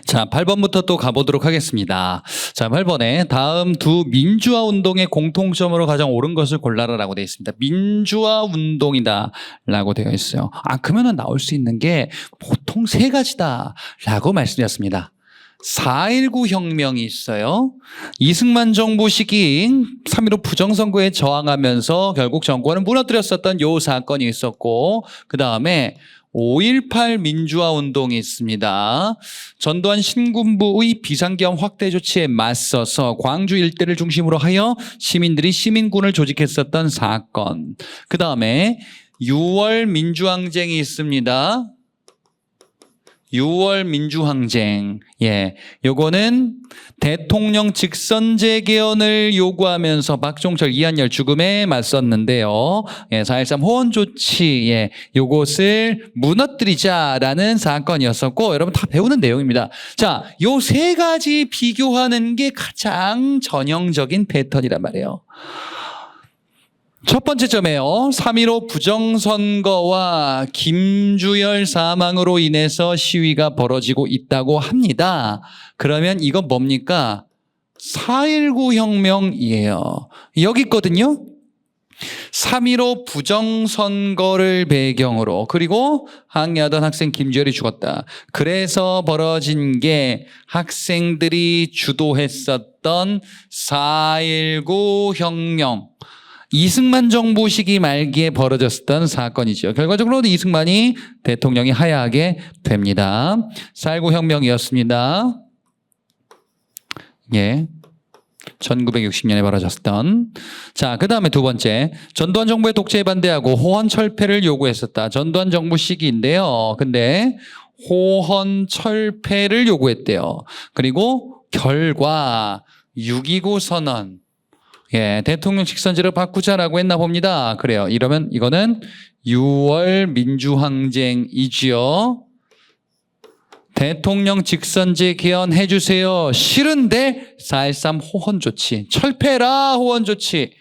자, 8번부터 또 가보도록 하겠습니다. 자, 8번에 다음 두 민주화 운동의 공통점으로 가장 옳은 것을 골라라라고 되어 있습니다. 민주화 운동이다 라고 되어 있어요. 그러면은 나올 수 있는 게 보통 세 가지다 라고 말씀드렸습니다. 4.19 혁명이 있어요. 이승만 정부 시기 3.15 부정선거에 저항하면서 결국 정권을 무너뜨렸었던 요 사건이 있었고, 그 다음에 5.18 민주화 운동이 있습니다. 전두환 신군부의 비상계엄 확대 조치에 맞서서 광주 일대를 중심으로 하여 시민들이 시민군을 조직했었던 사건. 그 다음에 6월 민주항쟁이 있습니다. 6월 민주항쟁. 요거는 대통령 직선제 개헌을 요구하면서 박종철, 이한열 죽음에 맞섰는데요. 4.13 호원 조치, 요것을 무너뜨리자라는 사건이었었고, 여러분 다 배우는 내용입니다. 자, 요 세 가지 비교하는 게 가장 전형적인 패턴이란 말이에요. 첫 번째 점이에요. 3.15 부정선거와 김주열 사망으로 인해서 시위가 벌어지고 있다고 합니다. 그러면 이건 뭡니까? 4.19 혁명이에요. 여기 있거든요. 3.15 부정선거를 배경으로, 그리고 항의하던 학생 김주열이 죽었다. 그래서 벌어진 게 학생들이 주도했었던 4.19 혁명. 이승만 정부 시기 말기에 벌어졌던 사건이죠. 결과적으로 이승만이 대통령이 하야하게 됩니다. 4.19 혁명이었습니다. 1960년에 벌어졌던. 자, 그 다음에 두 번째, 전두환 정부의 독재에 반대하고 호헌 철폐를 요구했었다. 전두환 정부 시기인데요. 근데 호헌 철폐를 요구했대요. 그리고 결과 6.29 선언. 대통령 직선제로 바꾸자라고 했나 봅니다. 그래요. 이러면 이거는 6월 민주항쟁이지요. 대통령 직선제 개헌해 주세요. 싫은데 4.13 호헌 조치. 철폐라 호헌 조치.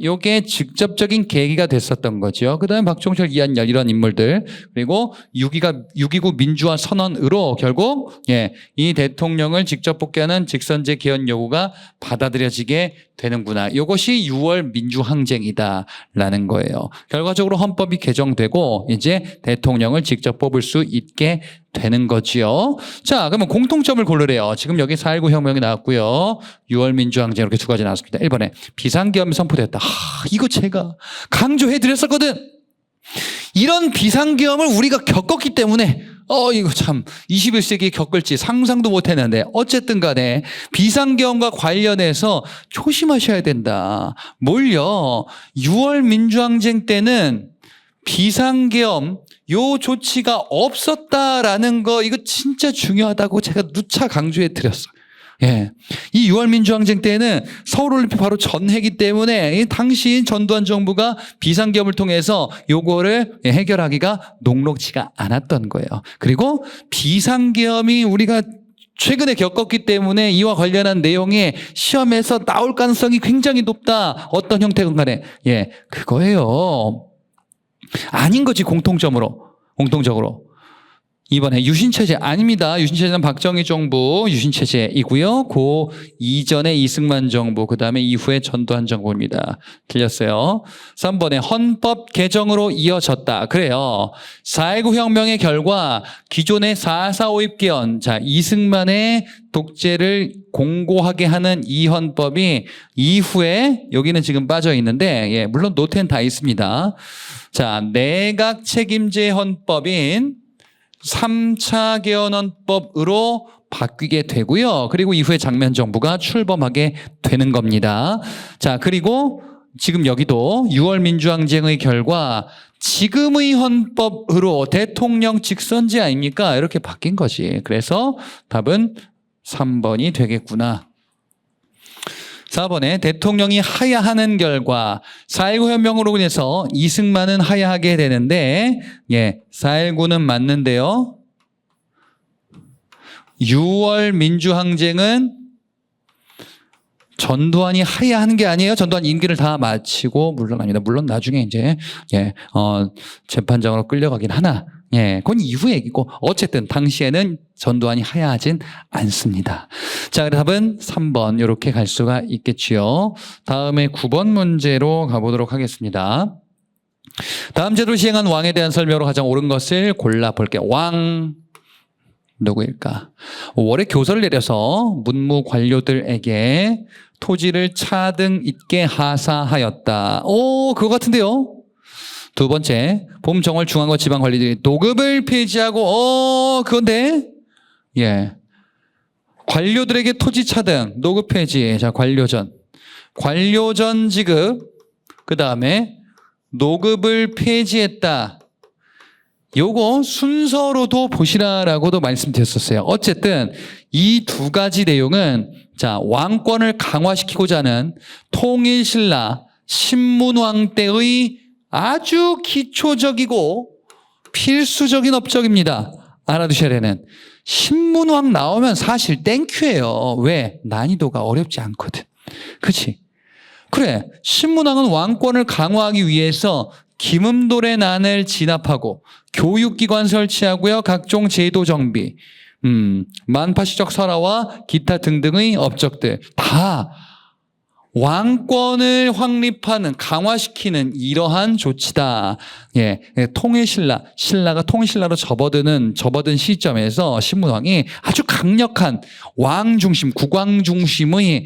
요게 직접적인 계기가 됐었던 거죠. 그 다음에 박종철, 이한열 이런 인물들, 그리고 6.29 민주화 선언으로 결국 이 대통령을 직접 복귀하는 직선제 개헌 요구가 받아들여지게 되는구나. 이것이 6월 민주항쟁이다라는 거예요. 결과적으로 헌법이 개정되고 이제 대통령을 직접 뽑을 수 있게 되는 거지요. 자, 그러면 공통점을 고르래요. 지금 여기 4.19 혁명이 나왔고요. 6월 민주항쟁 이렇게 두 가지 나왔습니다. 1번에 비상계엄이 선포됐다. 이거 제가 강조해드렸었거든. 이런 비상계엄을 우리가 겪었기 때문에 이거 참 21세기에 겪을지 상상도 못했는데, 어쨌든 간에 비상계엄과 관련해서 조심하셔야 된다. 뭘요? 6월 민주항쟁 때는 비상계엄 요 조치가 없었다라는 거, 이거 진짜 중요하다고 제가 누차 강조해 드렸어요. 이 6월 민주항쟁 때는 서울올림픽 바로 전해기 때문에 당시 전두환 정부가 비상계엄을 통해서 요거를 해결하기가 녹록지가 않았던 거예요. 그리고 비상계엄이 우리가 최근에 겪었기 때문에 이와 관련한 내용이 시험에서 나올 가능성이 굉장히 높다. 어떤 형태건 간에. 그거예요. 아닌 거지, 공통적으로. 2번에 유신체제 아닙니다. 유신체제는 박정희 정부 유신체제이고요. 그 이전에 이승만 정부, 그 다음에 이후에 전두환 정부입니다. 틀렸어요. 3번에 헌법 개정으로 이어졌다. 그래요. 4.19 혁명의 결과 기존의 4.4 오입개헌, 자, 이승만의 독재를 공고하게 하는 이 헌법이 이후에, 여기는 지금 빠져 있는데 물론 노트엔 다 있습니다. 자, 내각 책임제 헌법인 3차 개헌헌법으로 바뀌게 되고요. 그리고 이후에 장면 정부가 출범하게 되는 겁니다. 자, 그리고 지금 여기도 6월 민주항쟁의 결과 지금의 헌법으로 대통령 직선제 아닙니까? 이렇게 바뀐 거지. 그래서 답은 3번이 되겠구나. 4번에 대통령이 하야하는 결과 4.19 혁명으로 인해서 이승만은 하야하게 되는데 4.19는 맞는데요. 6월 민주항쟁은 전두환이 하야하는 게 아니에요. 전두환 임기를 다 마치고 물러납니다. 물론 나중에 이제 재판장으로 끌려가긴 하나 예, 그건 이후 얘기고 어쨌든 당시에는 전두환이 하야하진 않습니다. 자, 답은 3번 이렇게 갈 수가 있겠지요. 다음에 9번 문제로 가보도록 하겠습니다. 다음 제도를 시행한 왕에 대한 설명으로 가장 옳은 것을 골라볼게요. 왕 누구일까? 월에 교서를 내려서 문무 관료들에게 토지를 차등 있게 하사하였다. 오, 그거 같은데요? 두 번째, 봄, 정월, 중앙과 지방 관리들이 노급을 폐지하고, 그건데, 예. 관료들에게 토지 차등, 노급 폐지, 자, 관료전 지급, 그 다음에 노급을 폐지했다. 요거 순서로도 보시라라고도 말씀드렸었어요. 어쨌든 이 두 가지 내용은 자, 왕권을 강화시키고자 하는 통일신라 신문왕 때의 아주 기초적이고 필수적인 업적입니다. 알아두셔야 되는. 신문왕 나오면 사실 땡큐예요. 왜? 난이도가 어렵지 않거든. 그렇지? 그래. 신문왕은 왕권을 강화하기 위해서 김음돌의 난을 진압하고 교육기관 설치하고요. 각종 제도 정비, 만파시적 설화와 기타 등등의 업적들 다 왕권을 확립하는 강화시키는 이러한 조치다. 예, 신라가 통일신라로 접어든 시점에서 신문왕이 아주 강력한 왕 중심, 국왕 중심의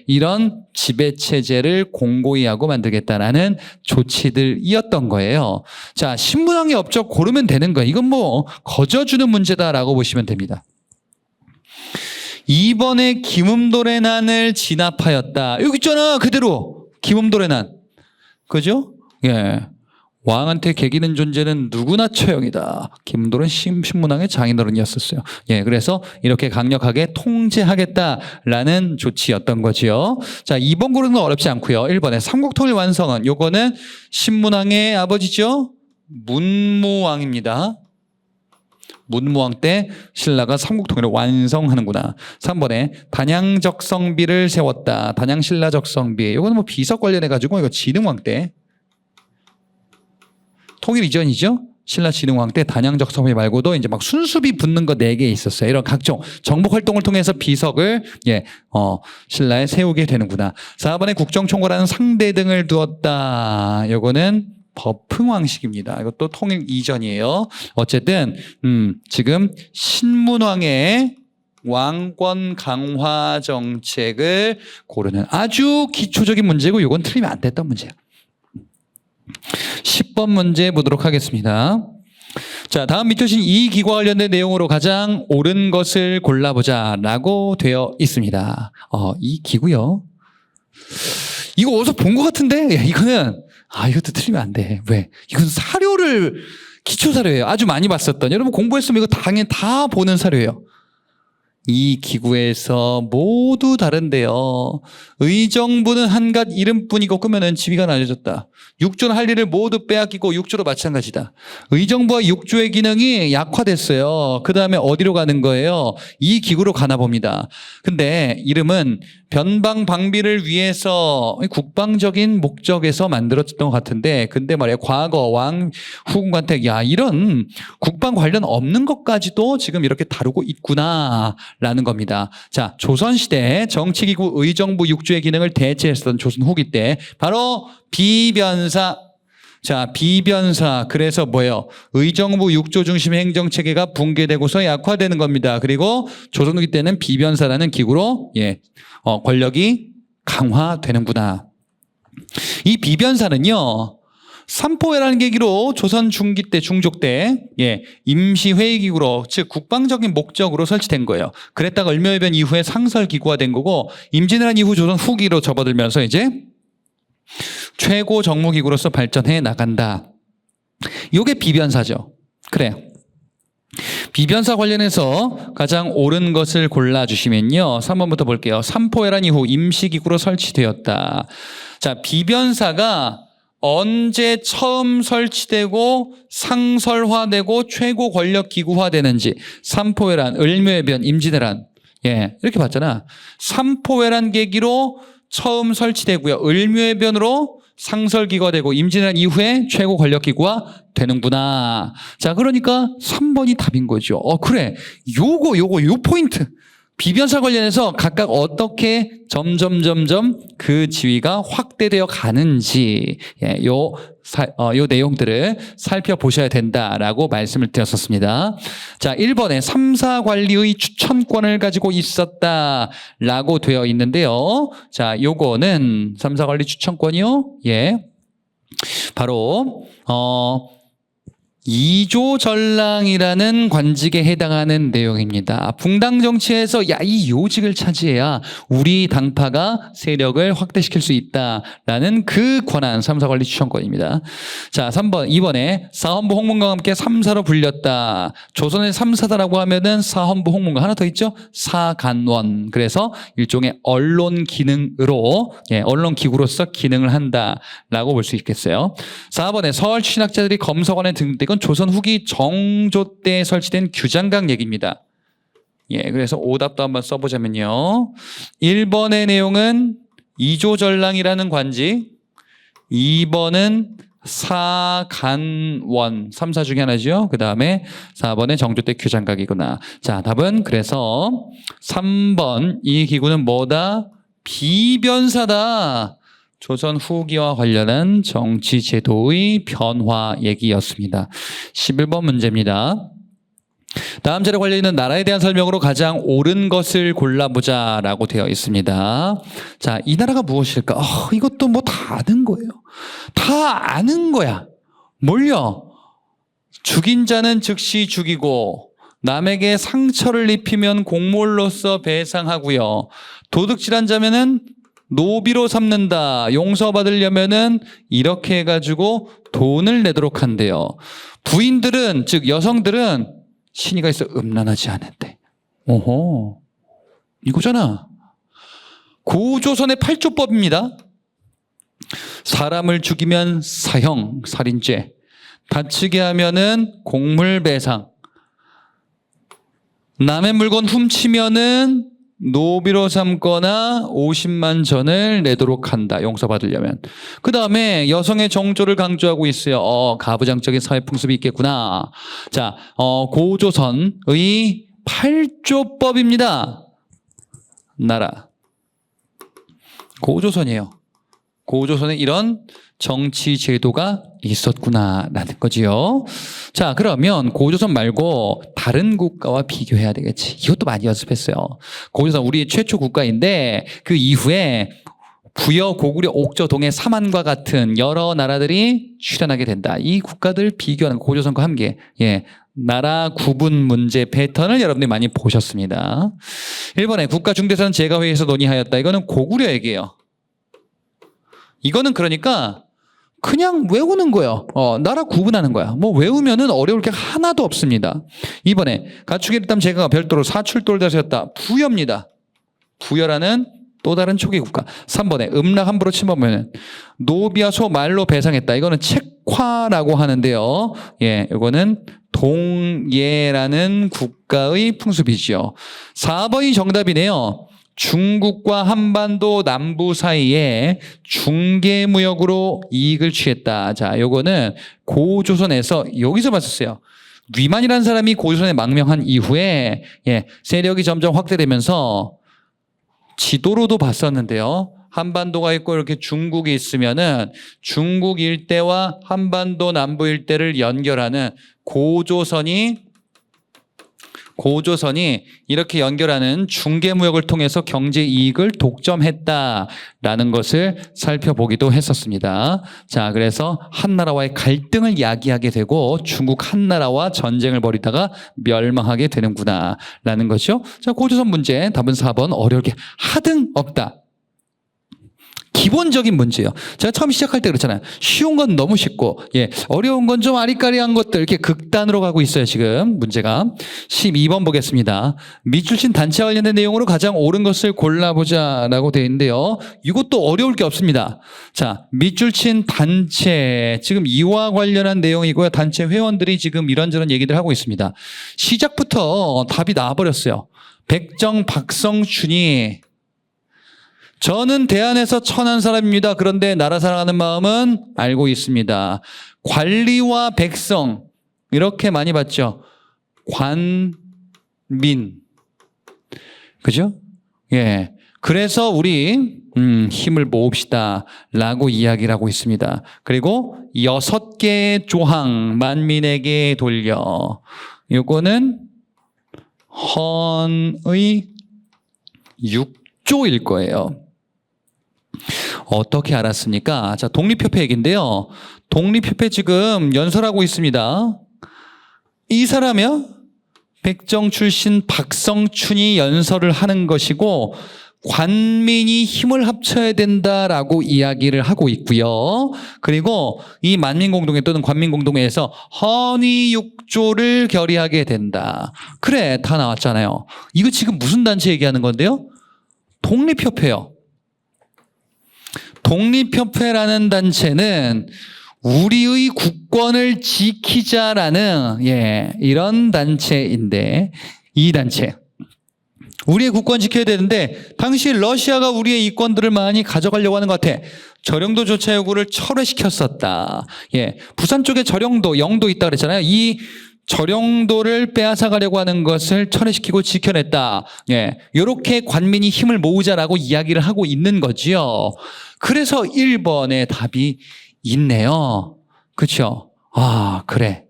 이런 지배 체제를 공고히 하고 만들겠다라는 조치들이었던 거예요. 자, 신문왕의 업적 고르면 되는 거예요. 이건 뭐 거저주는 문제다라고 보시면 됩니다. 2번에 김음돌의 난을 진압하였다. 여기 있잖아. 그대로 김음돌의 난. 그죠? 예. 왕한테 개기는 존재는 누구나 처형이다. 김음돌은 신문왕의 장인어른이었었어요. 예. 그래서 이렇게 강력하게 통제하겠다라는 조치였던 거지요. 자, 2번 고르는 건 어렵지 않고요. 1번에 삼국통일 완성은 요거는 신문왕의 아버지죠. 문무왕입니다. 문무왕 때 신라가 삼국통일을 완성하는구나. 3번에 단양적성비를 세웠다. 단양신라적성비. 이거는 뭐 비석 관련해가지고 이거 진흥왕 때. 통일 이전이죠. 신라진흥왕 때 단양적성비 말고도 이제 막 순수비 붙는 거 4개 있었어요. 이런 각종 정복 활동을 통해서 비석을 신라에 세우게 되는구나. 4번에 국정총괄하는 상대 등을 두었다. 이거는 법흥왕식입니다. 이것도 통일 이전이에요. 어쨌든 지금 신문왕의 왕권 강화 정책을 고르는 아주 기초적인 문제고 이건 틀리면 안 됐던 문제예요. 10번 문제 보도록 하겠습니다. 자, 다음 밑에 주신 이 기구와 관련된 내용으로 가장 옳은 것을 골라보자 라고 되어 있습니다. 이 기구요. 이거 어디서 본 것 같은데? 이거는 이것도 틀리면 안 돼. 왜? 이건 사료를 기초 사료예요. 아주 많이 봤었던. 여러분 공부했으면 이거 당연히 다 보는 사료예요. 이 기구에서 모두 다른데요. 의정부는 한갓 이름뿐이고 끄면은 지위가 나눠졌다. 육조는 할 일을 모두 빼앗기고 육조도 마찬가지다. 의정부와 육조의 기능이 약화됐어요. 그 다음에 어디로 가는 거예요? 이 기구로 가나 봅니다. 근데 이름은 변방 방비를 위해서 국방적인 목적에서 만들어졌던 것 같은데, 근데 말이야 과거 왕 후궁관택 이런 국방 관련 없는 것까지도 지금 이렇게 다루고 있구나라는 겁니다. 자, 조선시대 정치기구 의정부 육조의 기능을 대체했었던 조선 후기 때 바로 비변사. 자, 비변사. 그래서 뭐예요? 의정부 육조 중심의 행정체계가 붕괴되고서 약화되는 겁니다. 그리고 조선 후기 때는 비변사라는 기구로 권력이 강화되는구나. 이 비변사는요, 삼포회라는 계기로 조선 중기 때, 중종 때 임시회의기구로, 즉 국방적인 목적으로 설치된 거예요. 그랬다가 을묘해변 이후에 상설기구가 된 거고, 임진왜란 이후 조선 후기로 접어들면서 이제 최고 정무기구로서 발전해 나간다. 이게 비변사죠. 그래요. 비변사 관련해서 가장 옳은 것을 골라주시면요. 3번부터 볼게요. 삼포회란 이후 임시기구로 설치되었다. 자, 비변사가 언제 처음 설치되고 상설화되고 최고 권력 기구화되는지, 삼포회란, 을묘해변, 임진왜란 이렇게 봤잖아. 삼포회란 계기로 처음 설치되고요. 을묘해변으로 상설기구가 되고 임진왜란 이후에 최고 권력기구가 되는구나. 자, 그러니까 3번이 답인 거죠. 그래. 요 포인트. 비변사 관련해서 각각 어떻게 점점 그 지위가 확대되어 가는지, 예, 요 내용들을 살펴보셔야 된다라고 말씀을 드렸었습니다. 자, 1번에 3사 관리의 추천권을 가지고 있었다라고 되어 있는데요. 자, 요거는 3사 관리 추천권이요. 예. 바로, 2조 전랑이라는 관직에 해당하는 내용입니다. 붕당 정치에서 이 요직을 차지해야 우리 당파가 세력을 확대시킬 수 있다라는 그 권한 3사 관리 추천권입니다. 자, 3번, 2번에 사헌부 홍문관과 함께 3사로 불렸다. 조선의 3사다라고 하면은 사헌부 홍문관 하나 더 있죠? 사간원. 그래서 일종의 언론 기능으로, 예, 언론 기구로서 기능을 한다라고 볼 수 있겠어요. 4번에 서울 신학자들이 검서관에 등록된 조선 후기 정조 때 설치된 규장각 얘기입니다. 예, 그래서 오답도 한번 써보자면요. 1번의 내용은 2조 전랑이라는 관직, 2번은 사간원, 3사 중에 하나죠. 그 다음에 4번의 정조 때 규장각이구나. 자, 답은 그래서 3번 이 기구는 뭐다? 비변사다. 조선 후기와 관련한 정치 제도의 변화 얘기였습니다. 11번 문제입니다. 다음 자료 관련 있는 나라에 대한 설명으로 가장 옳은 것을 골라보자 라고 되어 있습니다. 자, 이 나라가 무엇일까? 이것도 뭐 다 아는 거예요. 다 아는 거야. 뭘요? 죽인 자는 즉시 죽이고 남에게 상처를 입히면 공물로서 배상하고요. 도둑질한 자면은 노비로 삼는다. 용서받으려면은 이렇게 해가지고 돈을 내도록 한대요. 부인들은, 즉 여성들은 신의가 있어 음란하지 않은데. 오호, 이거잖아. 고조선의 8조법입니다. 사람을 죽이면 사형, 살인죄. 다치게 하면은 공물배상. 남의 물건 훔치면은 노비로 삼거나 50만 전을 내도록 한다. 용서받으려면. 그 다음에 여성의 정조를 강조하고 있어요. 가부장적인 사회 풍습이 있겠구나. 자, 고조선의 8조법입니다. 나라. 고조선이에요. 고조선에 이런 정치 제도가 있었구나라는 거지요. 자, 그러면 고조선 말고 다른 국가와 비교해야 되겠지. 이것도 많이 연습했어요. 고조선 우리 최초 국가인데 그 이후에 부여, 고구려, 옥저, 동해, 삼한과 같은 여러 나라들이 출현하게 된다. 이 국가들 비교하는 고조선과 함께, 예, 나라 구분 문제 패턴을 여러분들이 많이 보셨습니다. 1번에 국가 중대사는 제가회의에서 논의하였다. 이거는 고구려 얘기예요. 이거는 그러니까 그냥 외우는 거예요. 나라 구분하는 거야. 뭐 외우면은 어려울 게 하나도 없습니다. 2번에 가축의 일담 제가가 별도로 사출도를 다스렸다. 부여입니다. 부여라는 또 다른 초기 국가. 3번에 음락 함부로 침범하면 노비와 소 말로 배상했다. 이거는 책화라고 하는데요. 예, 이거는 동예라는 국가의 풍습이죠. 4번이 정답이네요. 중국과 한반도 남부 사이에 중개무역으로 이익을 취했다. 자, 요거는 고조선에서 여기서 봤었어요. 위만이라는 사람이 고조선에 망명한 이후에, 예, 세력이 점점 확대되면서 지도로도 봤었는데요. 한반도가 있고 이렇게 중국이 있으면은 중국 일대와 한반도 남부 일대를 연결하는 고조선이 이렇게 연결하는 중개무역을 통해서 경제 이익을 독점했다라는 것을 살펴보기도 했었습니다. 자, 그래서 한나라와의 갈등을 야기하게 되고 중국 한나라와 전쟁을 벌이다가 멸망하게 되는구나라는 거죠. 자, 고조선 문제 답은 4번. 어려울 게 하등 없다. 기본적인 문제예요. 제가 처음 시작할 때 그랬잖아요. 쉬운 건 너무 쉽고, 예, 어려운 건 좀 아리까리한 것들 이렇게 극단으로 가고 있어요. 지금 문제가 12번 보겠습니다. 밑줄친 단체와 관련된 내용으로 가장 옳은 것을 골라보자라고 되어 있는데요. 이것도 어려울 게 없습니다. 자, 밑줄친 단체 지금 이와 관련한 내용이고요. 단체 회원들이 지금 이런저런 얘기들 하고 있습니다. 시작부터 답이 나와버렸어요. 백정 박성춘이 저는 대안에서 천한 사람입니다. 그런데 나라 사랑하는 마음은 알고 있습니다. 관리와 백성 이렇게 많이 봤죠. 관민. 그죠? 예. 그래서 우리 힘을 모읍시다 라고 이야기를 하고 있습니다. 그리고 6개의 조항 만민에게 돌려. 요거는 헌의 6조일 거예요. 어떻게 알았습니까? 자, 독립협회 얘기인데요. 독립협회 지금 연설하고 있습니다. 이 사람이요? 백정 출신 박성춘이 연설을 하는 것이고 관민이 힘을 합쳐야 된다라고 이야기를 하고 있고요. 그리고 이 만민공동회 또는 관민공동회에서 헌의 6조를 결의하게 된다. 그래, 다 나왔잖아요. 이거 지금 무슨 단체 얘기하는 건데요? 독립협회요. 독립협회라는 단체는 우리의 국권을 지키자라는 이런 단체인데, 이 단체 우리의 국권 지켜야 되는데 당시 러시아가 우리의 이권들을 많이 가져가려고 하는 것 같아. 저령도 조차 요구를 철회시켰었다. 부산 쪽에 저령도, 영도 있다 그랬잖아요. 이 저령도를 빼앗아 가려고 하는 것을 철회시키고 지켜냈다. 이렇게 관민이 힘을 모으자라고 이야기를 하고 있는 거지요. 그래서 1번의 답이 있네요. 그렇죠? 아, 그래.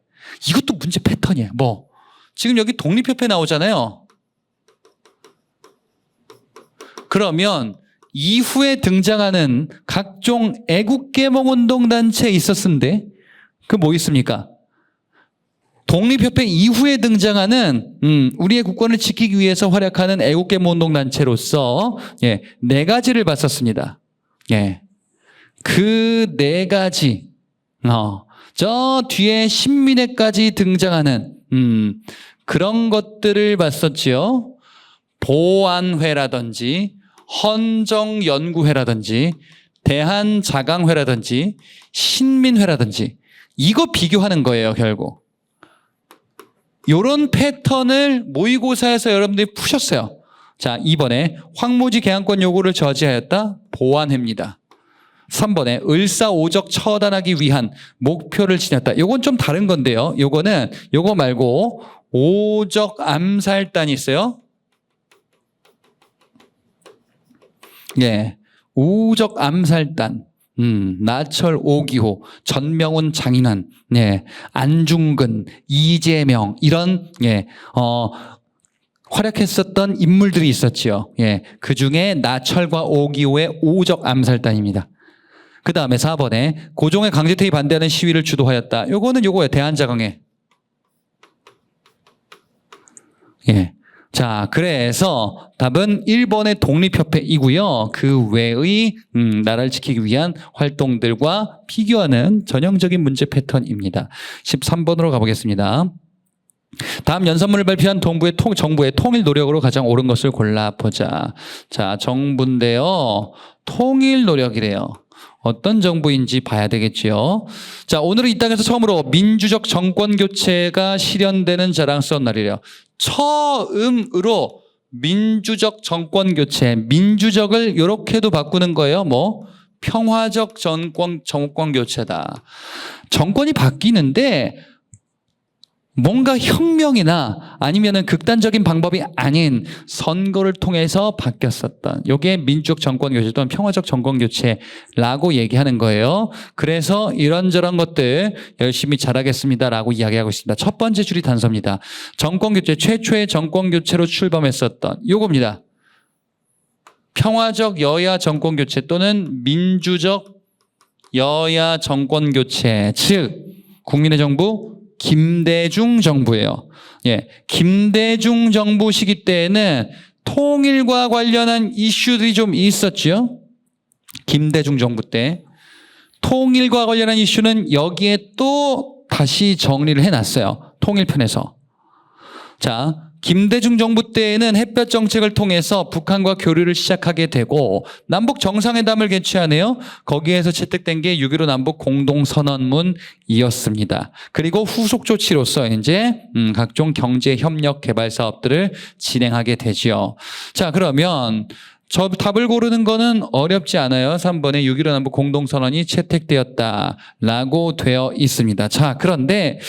이것도 문제 패턴이에요. 지금 여기 독립협회 나오잖아요. 그러면 이후에 등장하는 각종 애국개몽운동단체에 있었는데 그 뭐 있습니까? 독립협회 이후에 등장하는 우리의 국권을 지키기 위해서 활약하는 애국개몽운동단체로서 4가지를 봤었습니다. 그 4가지 저 뒤에 신민회까지 등장하는 그런 것들을 봤었지요. 보안회라든지 헌정연구회라든지 대한자강회라든지 신민회라든지 이거 비교하는 거예요. 결국 이런 패턴을 모의고사에서 여러분들이 푸셨어요. 자, 2번에 황무지 개항권 요구를 저지하였다. 보안회입니다. 3번에 을사오적 처단하기 위한 목표를 지녔다. 요건 좀 다른 건데요. 요거는 요거 말고 오적 암살단이 있어요. 우적 암살단, 나철 5기호, 전명훈 장인환, 안중근, 이재명 이런 활약했었던 인물들이 있었지요. 그 중에 나철과 5기호의 우적 암살단입니다. 그 다음에 4번에 고종의 강제퇴위 반대하는 시위를 주도하였다. 요거는 요거예요. 대한자강회. 자, 그래서 답은 1번의 독립협회이고요. 그 외의 나라를 지키기 위한 활동들과 비교하는 전형적인 문제 패턴입니다. 13번으로 가보겠습니다. 다음 연산문을 발표한 정부의 통일 노력으로 가장 옳은 것을 골라보자. 자, 정부인데요. 통일 노력이래요. 어떤 정부인지 봐야 되겠지요. 자, 오늘은 이 땅에서 처음으로 민주적 정권 교체가 실현되는 자랑스러운 날이래요. 처음으로 민주적 정권 교체, 민주적을 이렇게도 바꾸는 거예요. 평화적 정권 교체다. 정권이 바뀌는데 뭔가 혁명이나 아니면은 극단적인 방법이 아닌 선거를 통해서 바뀌었었던 요게 민주적 정권 교체 또는 평화적 정권 교체라고 얘기하는 거예요. 그래서 이런저런 것들 열심히 잘하겠습니다라고 이야기하고 있습니다. 첫 번째 줄이 단서입니다. 정권 교체, 최초의 정권 교체로 출범했었던 요겁니다. 평화적 여야 정권 교체 또는 민주적 여야 정권 교체, 즉 국민의 정부 김대중 정부예요. 김대중 정부 시기 때에는 통일과 관련한 이슈들이 좀 있었죠. 김대중 정부 때 통일과 관련한 이슈는 여기에 또 다시 정리를 해놨어요. 통일편에서. 자, 김대중 정부 때에는 햇볕 정책을 통해서 북한과 교류를 시작하게 되고 남북 정상회담을 개최하네요. 거기에서 채택된 게 6.15 남북 공동선언문이었습니다. 그리고 후속 조치로서 이제 각종 경제 협력 개발 사업들을 진행하게 되지요. 자, 그러면 저 답을 고르는 거는 어렵지 않아요. 3번에 6.15 남북 공동선언이 채택되었다라고 되어 있습니다. 자, 그런데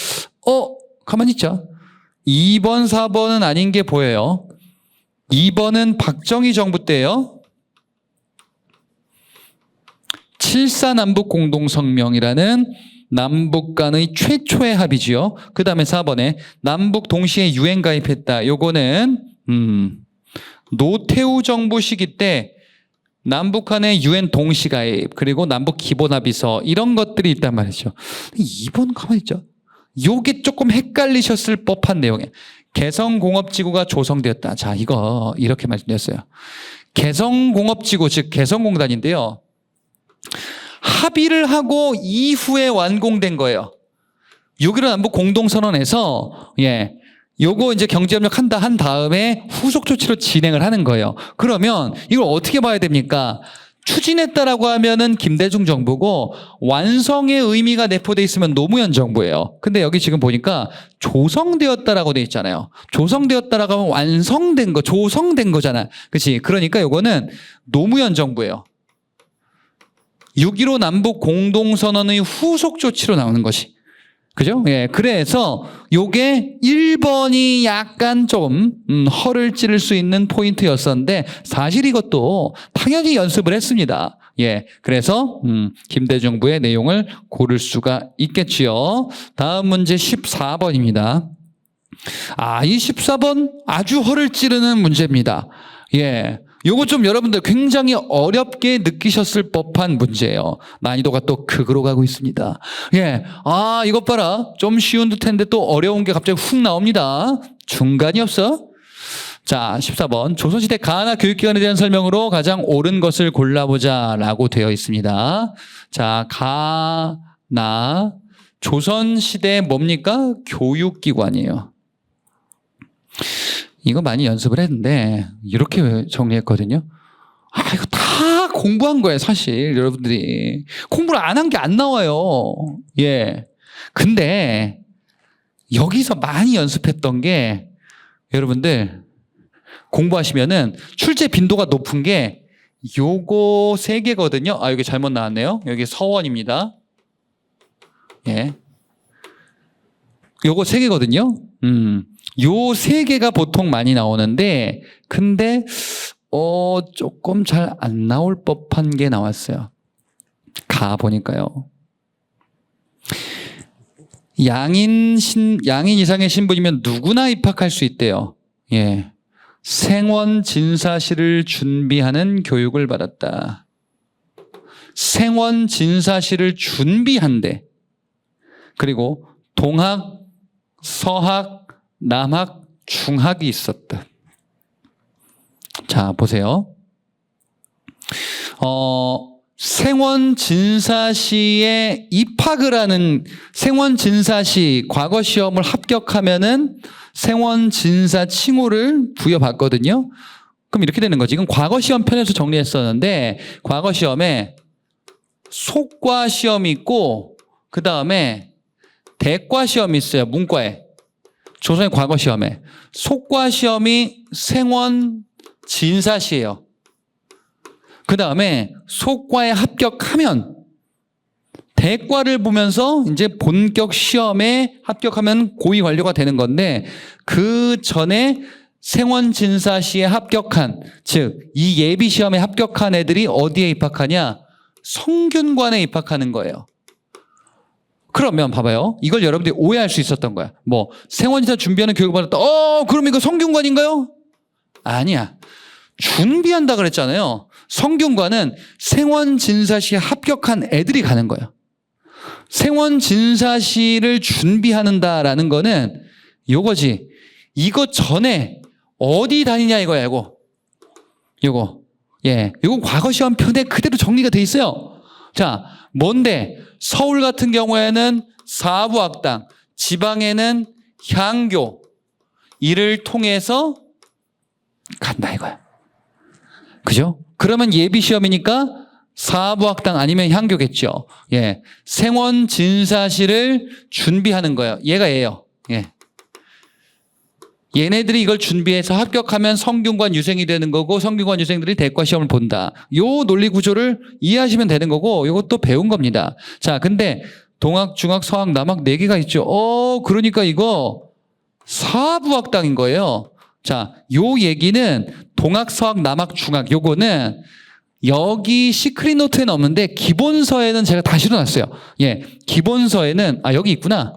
가만히 있자. 2번, 4번은 아닌 게 보여요. 2번은 박정희 정부 때요. 7.4 남북 공동성명이라는 남북 간의 최초의 합의지요. 그 다음에 4번에 남북 동시에 유엔 가입했다. 요거는 노태우 정부 시기 때 남북 간의 유엔 동시 가입 그리고 남북 기본 합의서 이런 것들이 있단 말이죠. 2번 가만히 있죠. 요게 조금 헷갈리셨을 법한 내용이에요. 개성공업지구가 조성되었다. 자, 이거 이렇게 말씀드렸어요. 개성공업지구 즉 개성공단인데요. 합의를 하고 이후에 완공된 거예요. 6.15 남북 공동선언에서 요거 이제 경제협력 한 다음에 후속 조치로 진행을 하는 거예요. 그러면 이걸 어떻게 봐야 됩니까? 추진했다라고 하면은 김대중 정부고 완성의 의미가 내포돼 있으면 노무현 정부예요. 근데 여기 지금 보니까 조성되었다라고 돼 있잖아요. 조성되었다라고 하면 완성된 거, 조성된 거잖아. 그렇지? 그러니까 요거는 노무현 정부예요. 6.15 남북 공동선언의 후속 조치로 나오는 것이. 그죠? 그래서 요게 1번이 약간 좀 허를 찌를 수 있는 포인트였었는데 사실 이것도 당연히 연습을 했습니다. 그래서 김대중부의 내용을 고를 수가 있겠지요. 다음 문제 14번입니다. 이 14번 아주 허를 찌르는 문제입니다. 요거 좀 여러분들 굉장히 어렵게 느끼셨을 법한 문제예요. 난이도가 또 극으로 가고 있습니다. 이것 봐라. 좀 쉬운 듯했는데 또 어려운 게 갑자기 훅 나옵니다. 중간이 없어. 자, 14번. 조선시대 가나 교육기관에 대한 설명으로 가장 옳은 것을 골라보자 라고 되어 있습니다. 자, 가나. 조선시대 뭡니까? 교육기관이에요. 이거 많이 연습을 했는데 이렇게 정리했거든요. 이거 다 공부한 거예요, 사실. 여러분들이 공부를 안 한 게 안 나와요. 근데 여기서 많이 연습했던 게 여러분들 공부하시면은 출제 빈도가 높은 게 요거 3개거든요. 여기 잘못 나왔네요. 여기 서원입니다. 요거 3개거든요. 요 3개가 보통 많이 나오는데 근데 조금 잘 안 나올 법한 게 나왔어요. 가 보니까요. 양인 이상의 신분이면 누구나 입학할 수 있대요. 생원 진사시를 준비하는 교육을 받았다. 생원 진사시를 준비한대. 그리고 동학, 서학, 남학, 중학이 있었다. 자, 보세요. 생원 진사시에 입학을 하는 생원 진사시 과거 시험을 합격하면은 생원 진사 칭호를 부여받거든요. 그럼 이렇게 되는 거지. 이건 과거 시험 편에서 정리했었는데 과거 시험에 속과 시험이 있고 그 다음에 대과 시험이 있어요. 문과에. 조선의 과거 시험에. 속과 시험이 생원 진사시예요. 그 다음에 속과에 합격하면 대과를 보면서 이제 본격 시험에 합격하면 고위 관료가 되는 건데 그 전에 생원 진사시에 합격한, 즉 이 예비 시험에 합격한 애들이 어디에 입학하냐? 성균관에 입학하는 거예요. 그러면 봐봐요. 이걸 여러분들이 오해할 수 있었던 거야. 생원진사 준비하는 교육을 받았다. 그럼 이거 성균관인가요? 아니야. 준비한다 그랬잖아요. 성균관은 생원진사시에 합격한 애들이 가는 거예요. 생원진사시를 준비한다라는 거는 요거지. 이거 전에 어디 다니냐 이거야, 이거. 요거. 요거 과거 시험 편에 그대로 정리가 돼 있어요. 자, 뭔데? 서울 같은 경우에는 사부학당, 지방에는 향교, 이를 통해서 간다 이거야. 그죠? 그러면 예비 시험이니까 사부학당 아니면 향교겠죠. 생원 진사시를 준비하는 거예요. 얘가 얘예요. 얘네들이 이걸 준비해서 합격하면 성균관 유생이 되는 거고 성균관 유생들이 대과 시험을 본다. 요 논리 구조를 이해하시면 되는 거고 이것도 배운 겁니다. 자, 근데 동학, 중학, 서학, 남학 4개가 있죠. 그러니까 이거 사부학당인 거예요. 자, 요 얘기는 동학, 서학, 남학, 중학 요거는 여기 시크릿 노트에는 없는데 기본서에는 제가 다 실어놨어요. 예, 기본서에는 여기 있구나.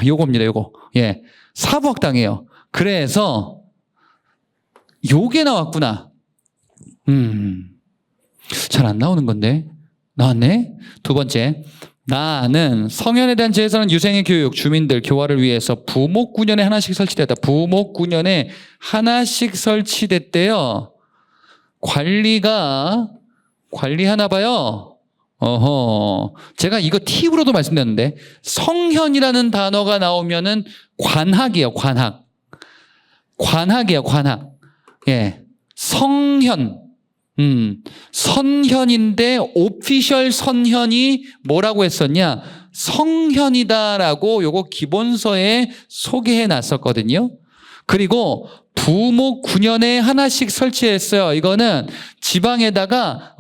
요겁니다. 요거. 예, 사부학당이에요. 그래서 요게 나왔구나. 잘 안 나오는 건데. 나왔네. 두 번째. 나는 성현에 대한 제에서는 유생의 교육, 주민들 교화를 위해서 부목군연에 하나씩 설치됐다. 부목군연에 하나씩 설치됐대요. 관리하나 봐요. 제가 이거 팁으로도 말씀드렸는데 성현이라는 단어가 나오면은 관학이에요. 관학이에요. 예, 성현. 선현인데 오피셜 선현이 뭐라고 했었냐? 성현이다라고 요거 기본서에 소개해 놨었거든요. 그리고 부목군연에 하나씩 설치했어요. 이거는 지방에다가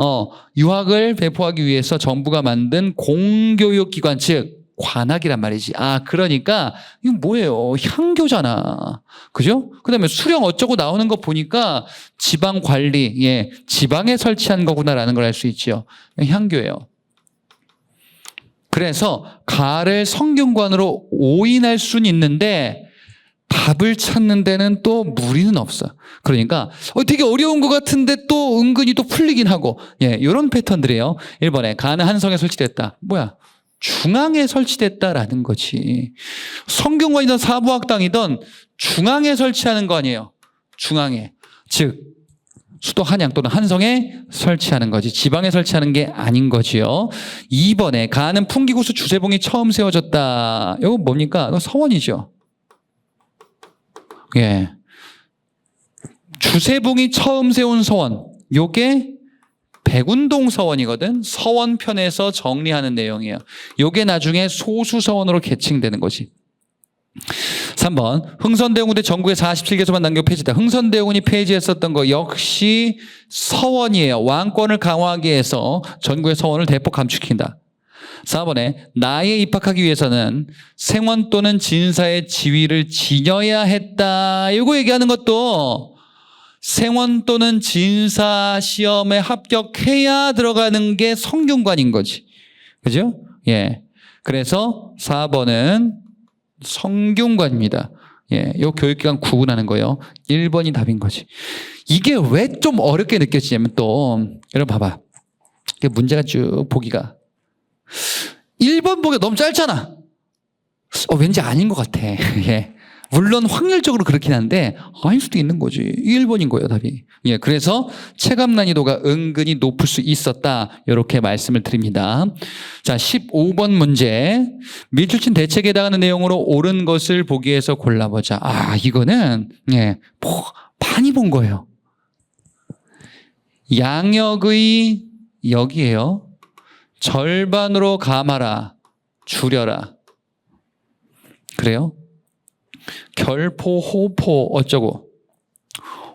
유학을 배포하기 위해서 정부가 만든 공교육기관 즉 관학이란 말이지. 그러니까 이거 뭐예요? 향교잖아. 그죠? 그다음에 수령 어쩌고 나오는 거 보니까 지방 관리, 예, 지방에 설치한 거구나라는 걸 알 수 있죠. 향교예요. 그래서 가를 성균관으로 오인할 수는 있는데 답을 찾는 데는 또 무리는 없어. 그러니까 되게 어려운 것 같은데 또 은근히 또 풀리긴 하고, 예, 이런 패턴들이에요. 1번에 가는 한성에 설치됐다. 뭐야? 중앙에 설치됐다라는 거지. 성균관이든 사부학당이든 중앙에 설치하는 거 아니에요. 중앙에. 즉 수도 한양 또는 한성에 설치하는 거지. 지방에 설치하는 게 아닌 거지요. 2번에 가는 풍기구수 주세봉이 처음 세워졌다. 이거 뭡니까? 이거 서원이죠. 예. 주세봉이 처음 세운 서원. 요게 백운동 서원이거든. 서원편에서 정리하는 내용이에요. 요게 나중에 소수서원으로 계층되는 거지. 3번 흥선대원군대 전국에 47개소만 남겨 폐지다. 흥선대원군이 폐지했었던 거 역시 서원이에요. 왕권을 강화하기 위해서 전국의 서원을 대폭 감축시킨다. 4번에 나에 입학하기 위해서는 생원 또는 진사의 지위를 지녀야 했다. 이거 얘기하는 것도 생원 또는 진사 시험에 합격해야 들어가는 게 성균관인 거지. 그죠? 예. 그래서 4번은 성균관입니다. 예. 요 교육기관 구분하는 거예요. 1번이 답인 거지. 이게 왜 좀 어렵게 느껴지냐면 또, 여러분 봐봐. 이게 문제가 쭉 보기가. 1번 보기가 너무 짧잖아. 왠지 아닌 것 같아. 예. 물론 확률적으로 그렇긴 한데 아닐 수도 있는 거지. 1번인 거예요, 답이. 예, 그래서 체감 난이도가 은근히 높을 수 있었다. 이렇게 말씀을 드립니다. 자, 15번 문제. 밀출친 대책에 해당하는 내용으로 옳은 것을 보기 위해서 골라보자. 이거는 예, 많이 본 거예요. 양역의 여기에요. 절반으로 감하라. 줄여라. 그래요? 결포, 호포 어쩌고.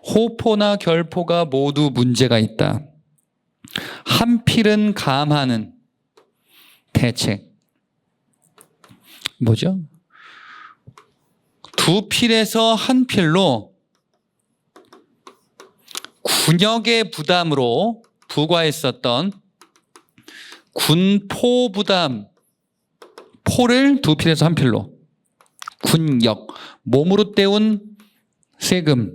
호포나 결포가 모두 문제가 있다. 한 필은 감하는 대책. 뭐죠? 두 필에서 한 필로 군역의 부담으로 부과했었던 군포 부담, 포를 두 필에서 한 필로 군역, 몸으로 떼운 세금,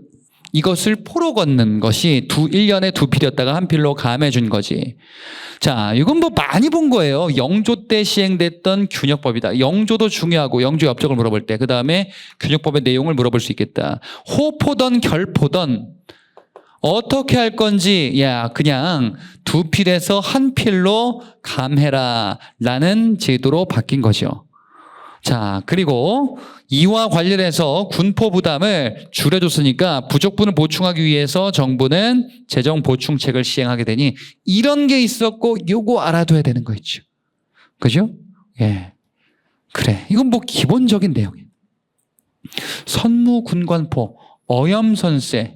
이것을 포로 걷는 것이 1년에 두 필이었다가 한 필로 감해 준 거지. 자, 이건 뭐 많이 본 거예요. 영조 때 시행됐던 균역법이다. 영조도 중요하고 영조 업적을 물어볼 때, 그 다음에 균역법의 내용을 물어볼 수 있겠다. 호포던 결포던 어떻게 할 건지, 그냥 두 필에서 한 필로 감해라 라는 제도로 바뀐 거죠. 자, 그리고 이와 관련해서 군포 부담을 줄여줬으니까 부족분을 보충하기 위해서 정부는 재정 보충책을 시행하게 되니 이런 게 있었고 요거 알아둬야 되는 거 있죠. 그죠? 예. 그래. 이건 뭐 기본적인 내용이에요. 선무 군관포. 어염선세.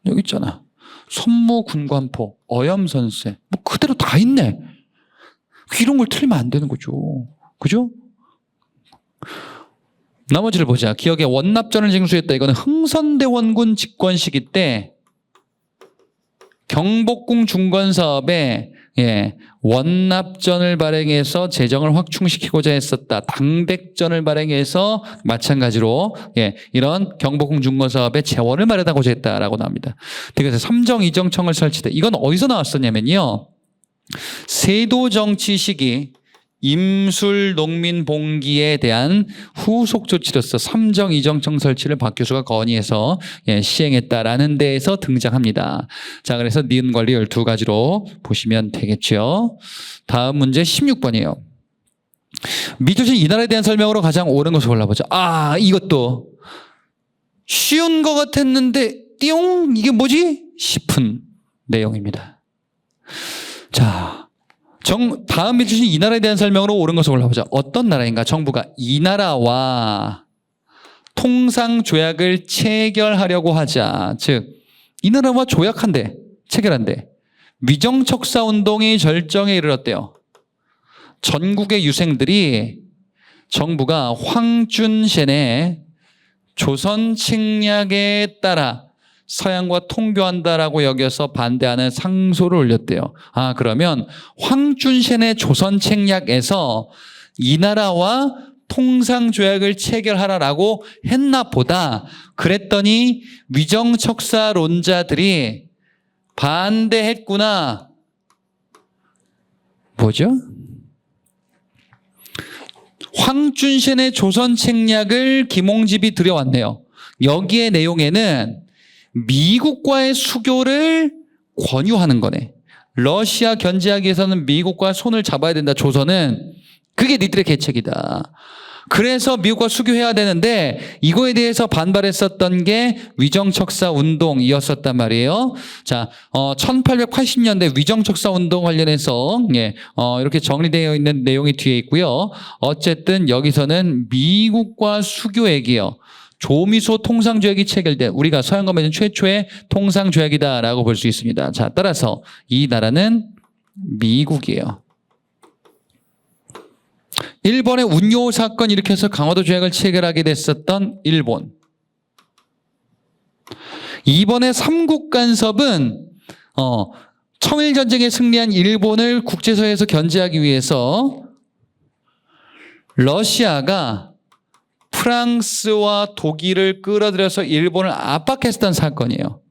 여기 있잖아. 선무군관포, 어염선세. 뭐 그대로 다 있네. 이런 걸 틀리면 안 되는 거죠. 그죠? 나머지를 보자. 기억에 원납전을 징수했다. 이거는 흥선대원군 집권 시기 때 경복궁 중건사업에 원납전을 발행해서 재정을 확충시키고자 했었다. 당백전을 발행해서 마찬가지로 이런 경복궁 중건사업에 재원을 마련하고자 했다라고 나옵니다. 그래서 삼정이정청을 설치다. 이건 어디서 나왔었냐면요. 세도정치 시기 임술농민봉기에 대한 후속 조치로서 삼정이정청 설치를 박 교수가 건의해서 시행했다라는 데에서 등장합니다. 자, 그래서 니은 관리 12가지로 보시면 되겠죠. 다음 문제 16번이에요. 미조진 이 나라에 대한 설명으로 가장 옳은 것을 골라보죠. 이것도 쉬운 것 같았는데 띠용 이게 뭐지? 싶은 내용입니다. 자, 다음 미주신 이 나라에 대한 설명으로 옳은 것을 골라보자. 어떤 나라인가? 정부가 이 나라와 통상조약을 체결하려고 하자. 즉, 이 나라와 조약한대, 체결한대. 위정척사운동이 절정에 이르렀대요. 전국의 유생들이 정부가 황준센의 조선 책략에 따라 서양과 통교한다라고 여겨서 반대하는 상소를 올렸대요. 그러면 황준센의 조선 책략에서 이 나라와 통상조약을 체결하라라고 했나 보다. 그랬더니 위정척사론자들이 반대했구나. 뭐죠? 황준센의 조선 책략을 김홍집이 들여왔네요. 여기에 내용에는 미국과의 수교를 권유하는 거네. 러시아 견제하기 위해서는 미국과 손을 잡아야 된다. 조선은 그게 니들의 계책이다. 그래서 미국과 수교해야 되는데 이거에 대해서 반발했었던 게 위정척사 운동이었었단 말이에요. 자, 1880년대 위정척사 운동 관련해서 이렇게 정리되어 있는 내용이 뒤에 있고요. 어쨌든 여기서는 미국과 수교 얘기예요. 조미소 통상조약이 체결된 우리가 서양과 맺은 최초의 통상조약이다라고 볼 수 있습니다. 자, 따라서 이 나라는 미국이에요. 1번의 운요 사건 일으켜서 강화도 조약을 체결하게 됐었던 일본. 2번의 삼국 간섭은 청일전쟁에 승리한 일본을 국제사회에서 견제하기 위해서 러시아가 프랑스와 독일을 끌어들여서 일본을 압박했던 사건이에요.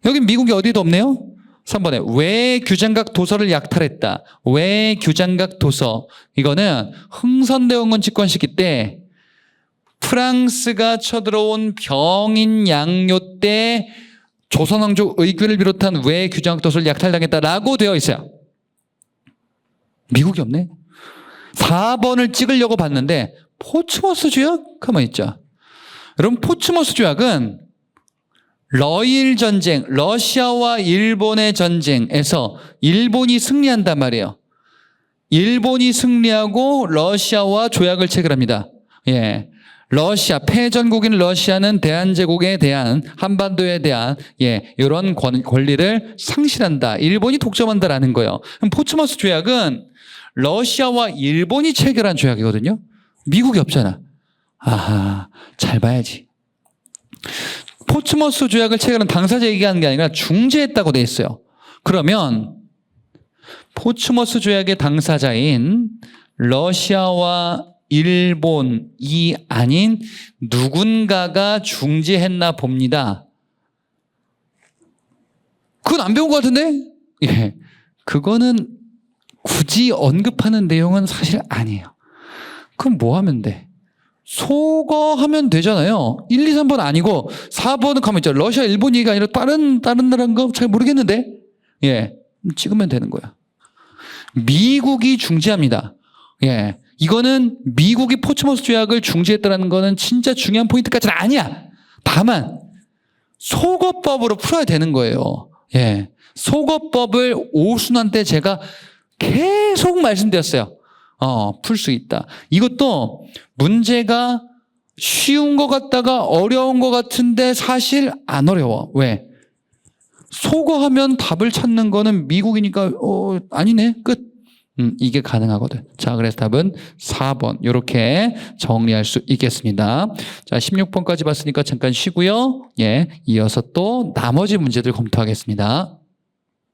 여긴 미국이 어디도 없네요. 3번에 외규장각 도서를 약탈했다. 외규장각 도서. 이거는 흥선대원군 집권 시기 때 프랑스가 쳐들어온 병인 양요 때 조선왕조 의귀를 비롯한 외규장각 도서를 약탈당했다라고 되어 있어요. 미국이 없네. 4번을 찍으려고 봤는데 포츠머스 조약? 가만히 있자. 여러분, 포츠머스 조약은 러일 전쟁, 러시아와 일본의 전쟁에서 일본이 승리한단 말이에요. 일본이 승리하고 러시아와 조약을 체결합니다. 러시아, 패전국인 러시아는 대한제국에 대한, 한반도에 대한, 이런 권리를 상실한다. 일본이 독점한다라는 거예요. 그럼 포츠머스 조약은 러시아와 일본이 체결한 조약이거든요. 미국이 없잖아. 잘 봐야지. 포츠머스 조약을 체결한 당사자 얘기하는 게 아니라 중재했다고 돼 있어요. 그러면 포츠머스 조약의 당사자인 러시아와 일본이 아닌 누군가가 중재했나 봅니다. 그건 안 배운 것 같은데? 그거는 굳이 언급하는 내용은 사실 아니에요. 그럼 뭐 하면 돼? 소거하면 되잖아요. 1, 2, 3번 아니고 4번은 가면 있죠. 러시아, 일본 얘기가 아니라 다른 나라인가 잘 모르겠는데 찍으면 되는 거야. 미국이 중재합니다. 이거는 미국이 포츠머스 조약을 중재했다는 거는 진짜 중요한 포인트까지는 아니야. 다만 소거법으로 풀어야 되는 거예요. 소거법을 오순환 때 제가 계속 말씀드렸어요. 풀 수 있다. 이것도 문제가 쉬운 것 같다가 어려운 것 같은데 사실 안 어려워. 왜? 속어 하면 답을 찾는 거는 미국이니까 아니네. 끝. 이게 가능하거든. 자, 그래서 답은 4번. 이렇게 정리할 수 있겠습니다. 자, 16번까지 봤으니까 잠깐 쉬고요. 예, 이어서 또 나머지 문제들 검토하겠습니다.